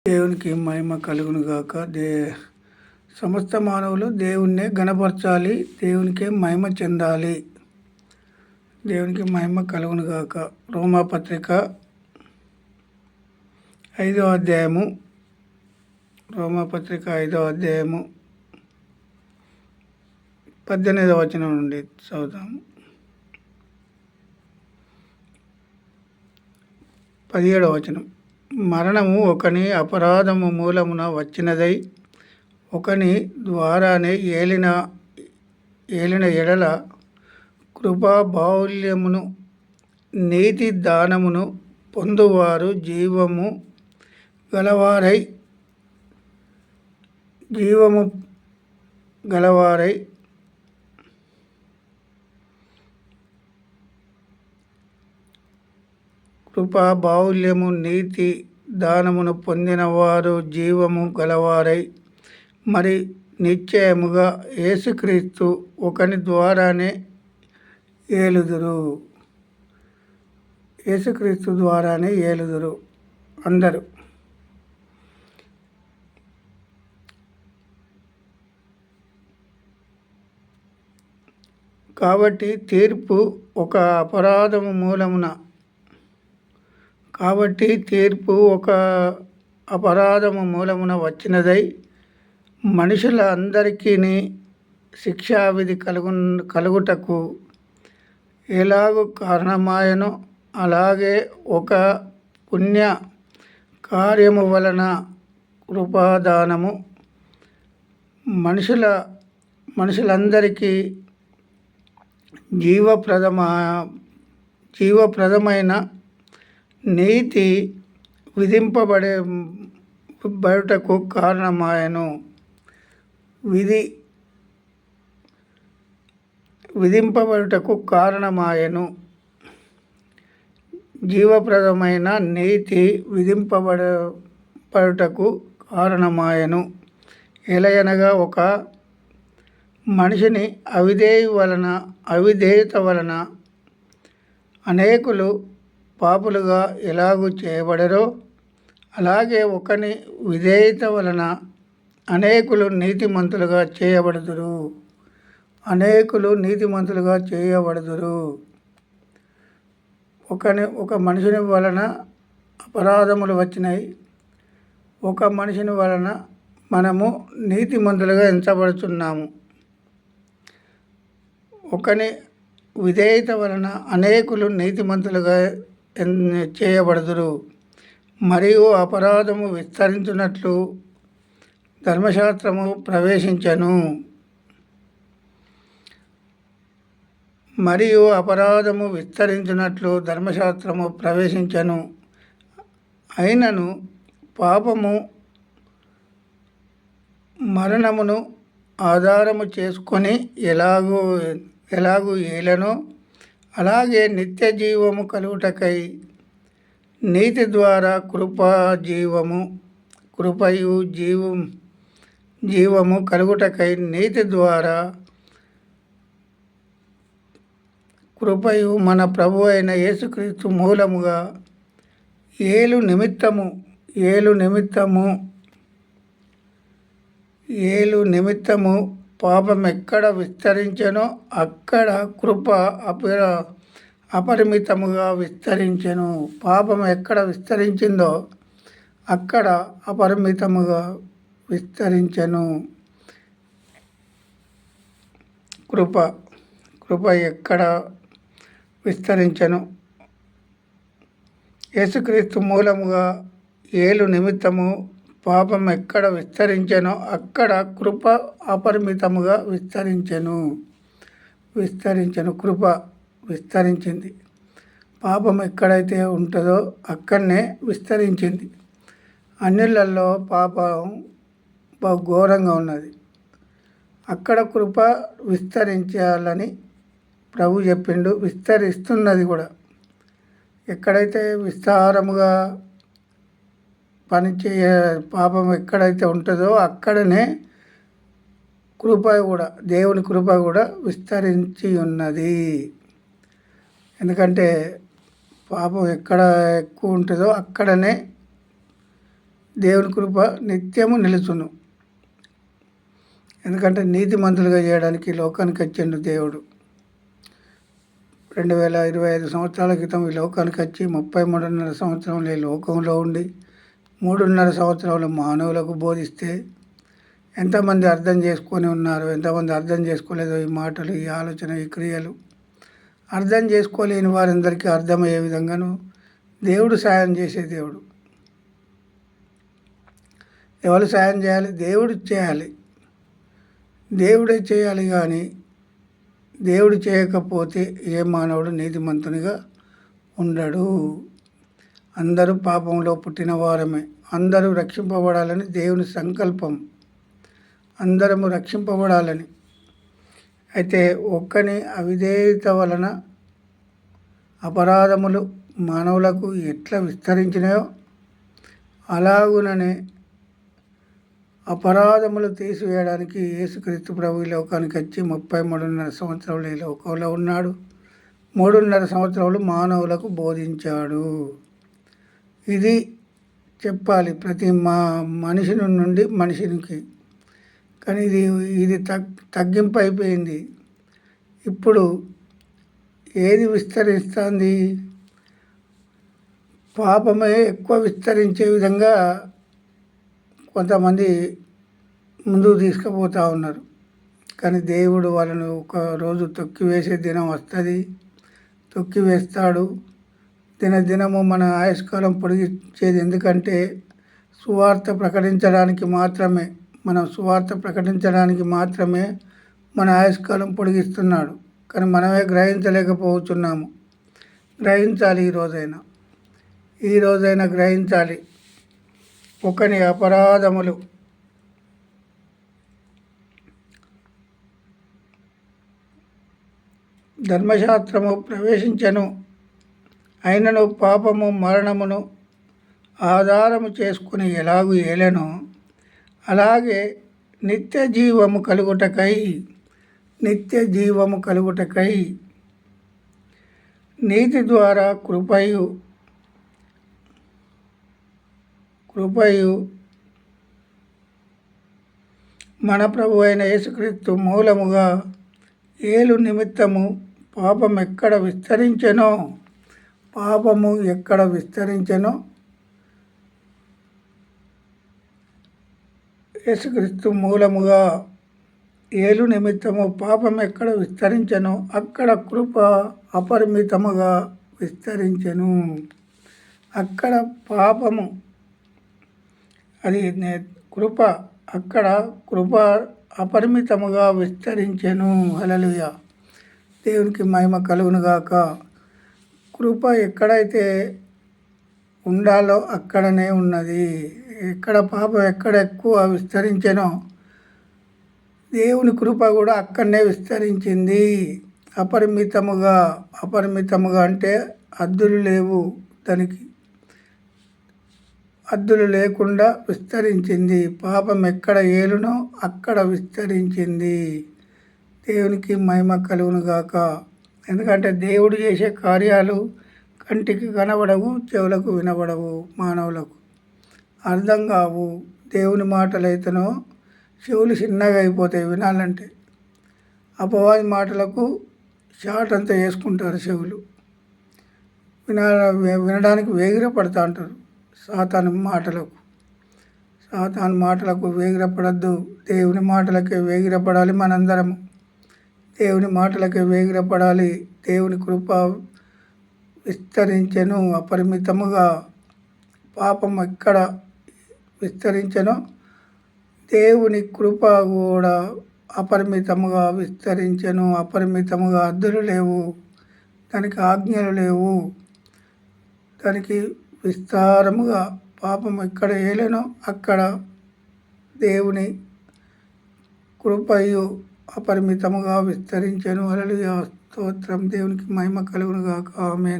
దేవునికి మహిమ కలుగును గాక. సమస్త మానవులు దేవుణ్ణే గణపరచాలి, దేవునికే మహిమ చెందాలి. దేవునికి మహిమ కలుగును గాక. రోమాపత్రిక 5వ అధ్యాయము, రోమాపత్రిక 5వ అధ్యాయము 18వ వచనం నుండి చదువుతాము. 17వ వచనం. మరణము ఒకని అపరాధము మూలమున వచ్చినదై ఒకని ద్వారానే ఏలిన ఎడల కృపా బాహుల్యమును నీతి దానమును పొందువారు జీవము గలవారై కృపా బాహుల్యము నీతి దానమును పొందినవారు జీవము గలవారై మరి నిశ్చయముగా యేసుక్రీస్తు ఒకని ద్వారానే ఏలుదురు. యేసుక్రీస్తు ద్వారానే ఏలుదురు అందరూ. కాబట్టి తీర్పు ఒక అపరాధము మూలమున వచ్చినదై మనుషుల అందరికీ శిక్షావిధి కలుగుటకు ఎలాగూ కారణమాయనో అలాగే ఒక పుణ్య కార్యము వలన కృపాదానము మనుషులందరికీ జీవప్రదమైన నీతి విధింపబడుటకు కారణమాయను. జీవప్రదమైన నీతి విధింపబడుటకు కారణమాయను. ఎలయనగా ఒక మనిషిని అవిధేయత వలన అనేకులు పాపులుగా ఎలాగూ చేయబడరో అలాగే ఒకని విధేయత వలన అనేకులు నీతిమంతులుగా చేయబడుదురు. ఒక మనిషిని వలన అపరాధములు వచ్చినాయి. ఒక మనిషిని వలన మనము నీతిమంతులుగా ఎంచబడుతున్నాము. ఒకని విధేయత వలన అనేకులు నీతిమంతులుగా చేయబడుదురు. మరియు అపరాధము విస్తరించినట్లు ధర్మశాస్త్రము ప్రవేశించెను. అయినను పాపము మరణమును ఆధారము చేసుకొని ఎలాగూ ఏలనో అలాగే నిత్య జీవము కలుగుటకై నీతి ద్వారా కృపయు జీవము కలుగుటకై నీతి ద్వారా కృపయు మన ప్రభు అయిన యేసుక్రీస్తు మూలముగా ఏలు నిమిత్తము పాపం ఎక్కడ విస్తరించెనో అక్కడ కృప అపరిమితముగా విస్తరించెను. పాపం ఎక్కడ విస్తరించిందో అక్కడ అపరిమితముగా విస్తరించెను. కృప ఎక్కడ విస్తరించెను. యేసుక్రీస్తు మూలముగా ఏలు నిమిత్తము పాపం ఎక్కడ విస్తరించెనో అక్కడ కృప అపరిమితముగా విస్తరించెను. కృప విస్తరించింది. పాపం ఎక్కడైతే ఉంటుందో అక్కడనే విస్తరించింది. అన్యులలో పాపం బహు ఘోరంగా ఉన్నది. అక్కడ కృప విస్తరించాలని ప్రభు చెప్పిండు. విస్తరిస్తున్నది కూడా. ఎక్కడైతే విస్తారముగా పాపం ఎక్కడైతే ఉంటుందో అక్కడనే దేవుని కృప కూడా విస్తరించి ఉన్నది. ఎందుకంటే పాపం ఎక్కడ ఎక్కువ ఉంటుందో అక్కడనే దేవుని కృప నిత్యము నిలుచును. ఎందుకంటే నీతిమంతులుగా చేయడానికి లోకానికి వచ్చిండు దేవుడు. 2025 సంవత్సరాల క్రితం ఈ లోకానికి వచ్చి 33.5 సంవత్సరంలో ఈ లోకంలో ఉండి 3.5 సంవత్సరాలు మానవులకు బోధిస్తే ఎంతమంది అర్థం చేసుకొని ఉన్నారు, ఎంతమంది అర్థం చేసుకోలేదో ఈ మాటలు, ఈ ఆలోచన, ఈ క్రియలు. అర్థం చేసుకోలేని వారందరికీ అర్థమయ్యే విధంగాను దేవుడు సాయం చేసే దేవుడు. ఎవరు సాయం చేయాలి? దేవుడు చేయాలి. దేవుడే చేయాలి. కానీ దేవుడు చేయకపోతే ఏ మానవుడు నీతిమంతునిగా ఉండడు. అందరూ పాపంలో పుట్టిన వారమే. అందరూ రక్షింపబడాలని దేవుని సంకల్పం. అందరము రక్షింపబడాలని. అయితే ఒక్కని అవిధేయత వలన అపరాధములు మానవులకు ఎట్లా విస్తరించినాయో అలాగుననే అపరాధములు తీసివేయడానికి యేసుక్రీస్తు ప్రభు ఈ లోకానికి వచ్చి 33.5 సంవత్సరాలు ఈ లోకంలో ఉన్నాడు. 3.5 సంవత్సరాలు మానవులకు బోధించాడు. ఇది చెప్పాలి ప్రతి మనిషి నుండి మనిషికి. కానీ ఇది తగ్గింపు అయిపోయింది. ఇప్పుడు ఏది విస్తరిస్తుంది? పాపమే ఎక్కువ విస్తరించే విధంగా కొంతమంది ముందుకు తీసుకుపోతూ ఉన్నారు. కానీ దేవుడు వాళ్ళను ఒక రోజు తొక్కివేసే దినం వస్తుంది. తొక్కివేస్తాడు. దినదినము మన ఆయుష్కాలం పొడిగించేది. ఎందుకంటే సువార్త ప్రకటించడానికి మాత్రమే, మనం సువార్త ప్రకటించడానికి మాత్రమే మన ఆయుష్కాలం పొడిగిస్తున్నాడు. కానీ మనమే గ్రహించలేకపోతున్నాము. గ్రహించాలి. ఈరోజైనా గ్రహించాలి. ఒకని అపరాధములు ధర్మశాస్త్రము ప్రవేశించను, అయినను పాపము మరణమును ఆధారము చేసుకుని ఎలాగూ ఏలెనో అలాగే నిత్య జీవము కలుగుటకై నీతి ద్వారా కృపయు మన ప్రభు అయిన యేసుక్రీస్తు మూలముగా ఏలు నిమిత్తము పాపము ఎక్కడ విస్తరించెనో యేసుక్రీస్తు మూలముగా ఏలు నిమిత్తము పాపం ఎక్కడ విస్తరించెనో అక్కడ కృప అపరిమితముగా విస్తరించెను. అక్కడ పాపము అది కృప, అక్కడ కృప అపరిమితముగా విస్తరించెను. హల్లెలూయా. దేవునికి మహిమ కలుగునుగాక. కృప ఎక్కడైతే ఉండాలో అక్కడనే ఉన్నది. ఎక్కడ పాపం ఎక్కడ ఎక్కువ విస్తరించెనో దేవుని కృప కూడా అక్కడనే విస్తరించింది. అపరిమితముగా అంటే హద్దులు లేవు. దానికి హద్దులు లేకుండా విస్తరించింది. పాపం ఎక్కడ ఏలునో అక్కడ విస్తరించింది. దేవునికి మహిమ కలుగునుగాక. ఎందుకంటే దేవుడు చేసే కార్యాలు కంటికి కనబడవు, చెవులకు వినబడవు, మానవులకు అర్థం కావు. దేవుని మాటలైతేనో చెవులు చిన్నగా అయిపోతాయి వినాలంటే. అపవాది మాటలకు షాట్ అంతా వేసుకుంటారు చెవులు. వినడానికి వేగిరపడతా అంటారు. సాతాను మాటలకు వేగిరపడద్దు. దేవుని మాటలకే వేగిరపడాలి. మనందరము దేవుని మాటలకే వేగిరపడాలి. దేవుని కృప విస్తరించెను అపరిమితముగా. పాపం ఎక్కడ విస్తరించెనో దేవుని కృప కూడా అపరిమితముగా విస్తరించెను. అపరిమితముగా హద్దులు లేవు, దానికి ఆజ్ఞలు లేవు. దానికి విస్తారముగా పాపం ఎక్కడ ఏలెనో అక్కడ దేవుని కృపయు అపరిమితముగా విస్తరించెను. హల్లెలూయా. స్తోత్రం. దేవునికి మహిమ కలుగునుగాక. ఆమేన్.